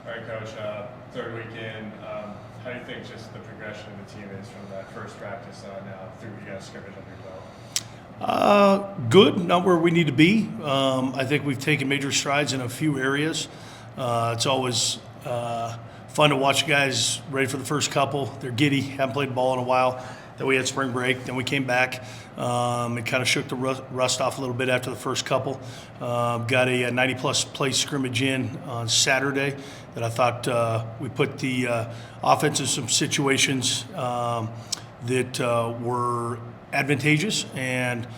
All right, Coach. Third weekend. How do you think just the progression of the team is from that first practice now through you guys scrimmage under your belt? Good, not where we need to be. I think we've taken major strides in a few areas. It's always fun to watch guys ready for the first couple. They're giddy, haven't played ball in a while. Then we had spring break, then we came back and kind of shook the rust off a little bit after the first couple. Got a 90-plus play scrimmage in on Saturday that I thought we put the offense in some situations that were advantageous, and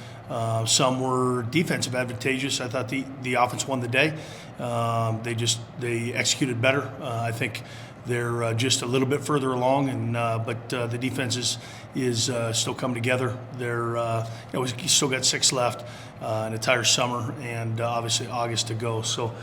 some were defensive advantageous. I thought the offense won the day. They executed better. I think they're just a little bit further along, and but the defense is still coming together. We still got 6 left, an entire summer, and obviously August to go. So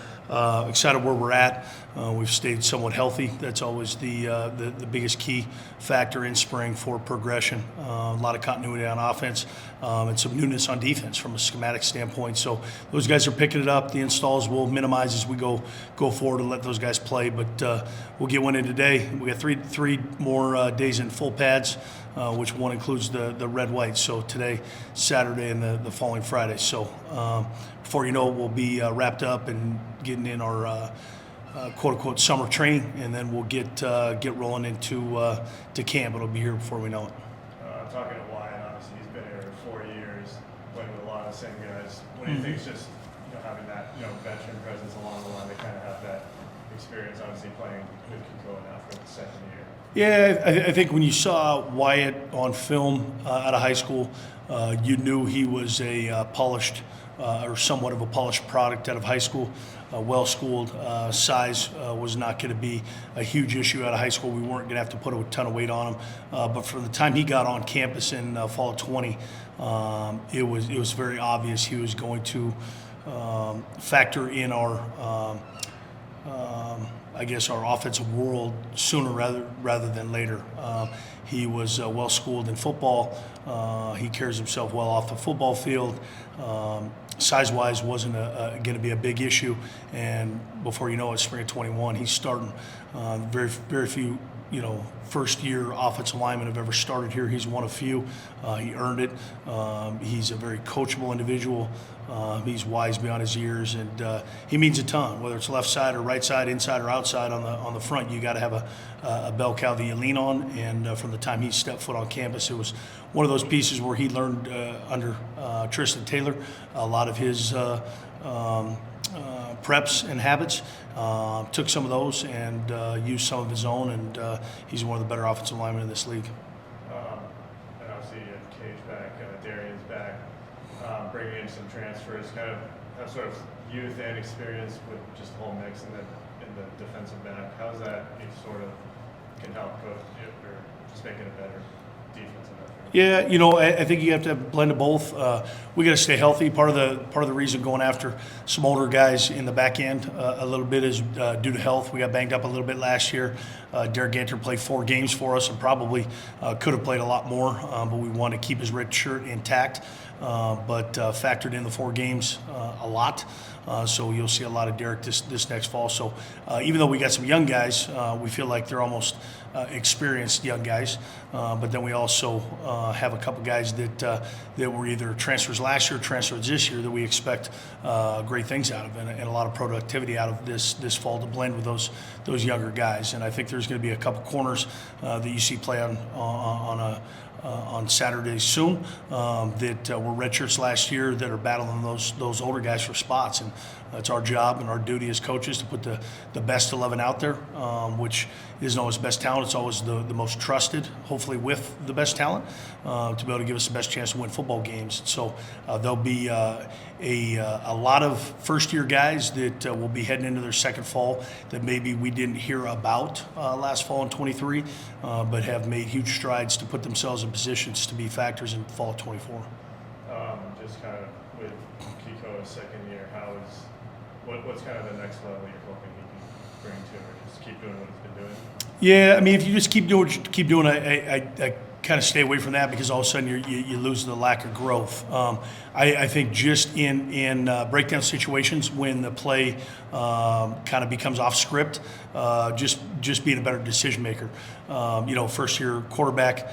excited where we're at. We've stayed somewhat healthy. That's always the biggest key factor in spring for progression. A lot of continuity on offense and some newness on defense from a schematic standpoint. So those guys are picking it up. The installs will minimize as we go forward and let those guys play. But we'll get one in today. We got three more days in full pads, which one includes the red-white. So today, Saturday, and the following Friday. So before you know it, we'll be wrapped up and getting in our quote-unquote summer training, and then we'll get rolling into to camp. It'll be here before we know it. Talking to Wyatt, obviously he's been here 4 years, playing with a lot of the same guys. What do you think is just having that veteran presence along the line? They kind of have that experience, obviously playing with Kiko now for the second year. Yeah, I think when you saw Wyatt on film out of high school, you knew he was a polished or somewhat of a polished product out of high school. Well-schooled. Size was not going to be a huge issue out of high school. We weren't going to have to put a ton of weight on him. But for the time he got on campus in fall of 20, it was very obvious he was going to factor in our our offensive world sooner rather than later. He was well schooled in football. He carries himself well off the football field. Size-wise wasn't going to be a big issue, and before you know it, spring of 21, he's starting. Very few first-year offensive linemen have ever started here. He's one of few. He earned it. He's a very coachable individual. He's wise beyond his years, and he means a ton. Whether it's left side or right side, inside or outside, on the front, you got to have a bell cow that you lean on. And from the time he stepped foot on campus, it was one of those pieces where he learned under Tristan Taylor a lot of his preps and habits. Took some of those and used some of his own, and he's one of the better offensive linemen in this league. And obviously you have Cage back, Darian's back, bringing in some transfers, kind of have sort of youth and experience with just the whole mix in the defensive back. How's that you sort of can help coach or just make it a better defensive effort? Yeah, I think you have to have a blend of both. We got to stay healthy. Part of the reason going after some older guys in the back end a little bit is due to health. We got banged up a little bit last year. Derek Ganter played 4 games for us and probably could have played a lot more, but we want to keep his red shirt intact. But factored in the 4 games a lot. So you'll see a lot of Derek this next fall. So even though we got some young guys, we feel like they're almost experienced young guys. But then we also have a couple guys that were either transfers last year, transfers this year, that we expect great things out of, and a lot of productivity out of this fall to blend with those younger guys. And I think there's going to be a couple corners that you see play on Saturday soon that were redshirts last year that are battling those older guys for spots, and it's our job and our duty as coaches to put the best 11 out there, which isn't always the best talent. It's always the most trusted, hopefully with the best talent, to be able to give us the best chance to win football games. So there'll be a lot of first-year guys that will be heading into their second fall that maybe we didn't hear about last fall in 23, but have made huge strides to put themselves in positions to be factors in fall 24. Just kind of with Kiko's second year, what's kind of the next level you're hoping he can bring to, or just keep doing what he's been doing? Yeah, I mean, if you just keep doing, I kind of stay away from that because all of a sudden you lose the lack of growth. I think just in breakdown situations when the play kind of becomes off script, just being a better decision maker. First year quarterback,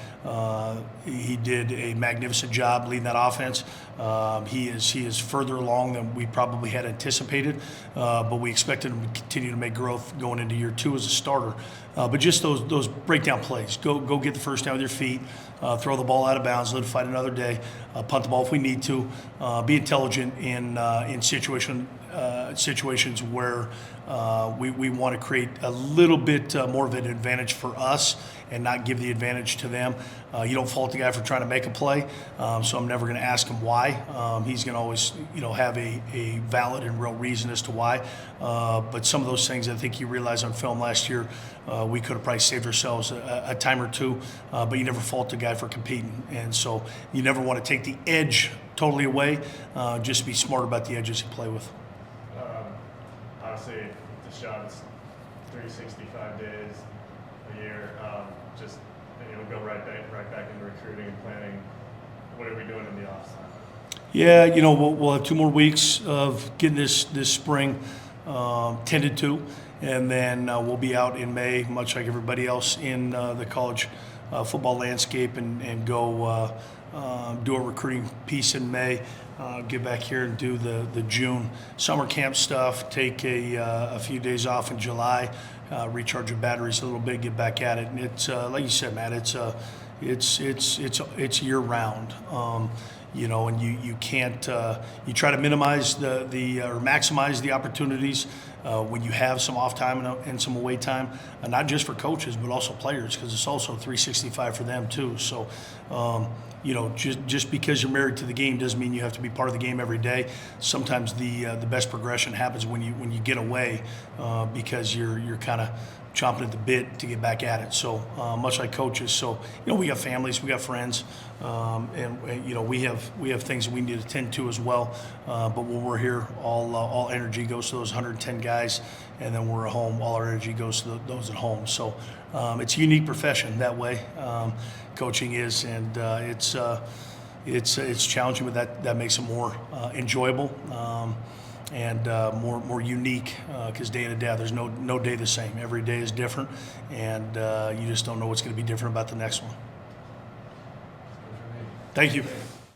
he did a magnificent job leading that offense. He is further along than we probably had anticipated, but we expected him to continue to make growth going into year 2 as a starter. But just those breakdown plays, go get the first down with your feet, throw the ball out of bounds, let it fight another day, punt the ball if we need to, be intelligent in situations where we want to create a little bit more of an advantage for us and not give the advantage to them. You don't fault the guy for trying to make a play, so I'm never going to ask him why. He's going to always, have a valid and real reason as to why. But some of those things I think you realize on film last year, we could have probably saved ourselves a time or two, but you never fault the guy for competing. And so you never want to take the edge totally away, just be smart about the edges you play with. Obviously, this job is 365 days a year. Just go right back into recruiting and planning. What are we doing in the off time? Yeah, we'll have 2 more weeks of getting this spring tended to, and then we'll be out in May, much like everybody else in the college football landscape, and go do a recruiting piece in May. Get back here and do the June summer camp stuff. Take a few days off in July, recharge your batteries a little bit, get back at it. And it's like you said, Matt. It's year round. And you can't. You try to minimize or maximize the opportunities when you have some off time and some away time, not just for coaches but also players, because it's also 365 for them too. So. Just because you're married to the game doesn't mean you have to be part of the game every day. Sometimes the best progression happens when you get away, because you're kind of chomping at the bit to get back at it. So much like coaches. So we got families, we got friends, and we have things that we need to attend to as well. But when we're here, all energy goes to those 110 guys, and then we're at home, all our energy goes to those at home. So it's a unique profession that way. Coaching is, and it's challenging, but that makes it more enjoyable and more unique, because day in and day out, there's no day the same. Every day is different, and you just don't know what's going to be different about the next one. Thank you.